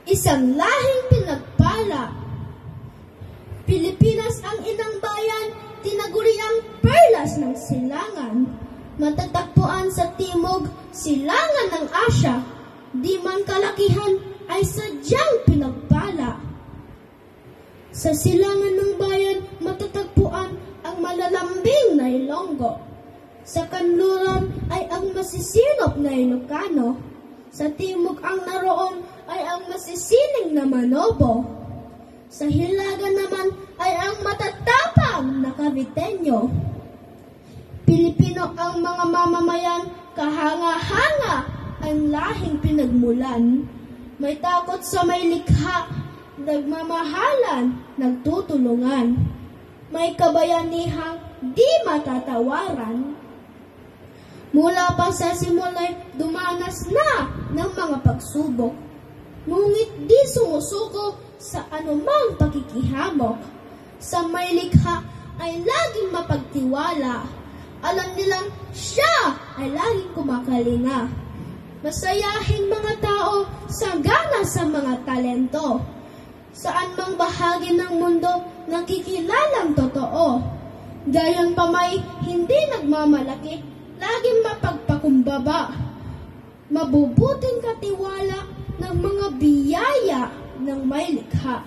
Isang lahing pinagpala. Pilipinas ang inang bayan, tinaguriang perlas ng silangan. Matatagpuan sa timog, silangan ng Asya, di man kalakihan ay sadyang pinagpala. Sa silangan ng bayan, matatagpuan ang malalambing na Ilonggo. Sa kanluran ay ang masisinop na Ilocano. Sa timog ang naroon ay ang masisining na Manobo. Sa hilaga naman ay ang matatapang na Caviteño. Pilipino ang mga mamamayan, kahanga-hanga ang lahing pinagmulan. May takot sa may likha, nagmamahalan, nagtutulungan. May kabayanihang di matatawaran. Mula pa sa simulay, dumanas na ng mga pagsubok. Ngunit di sumusuko sa anumang pakikihamok. Sa may likha ay laging mapagtiwala. Alam nilang siya ay laging kumakalinga. Masayahing mga tao, sagana sa mga talento. Saan mang bahagi ng mundo nakikilalang totoo. Gayon pa may hindi nagmamalaki, laging mapagpakumbaba. Mabubuting katiwala ng mga biyaya ng may likha.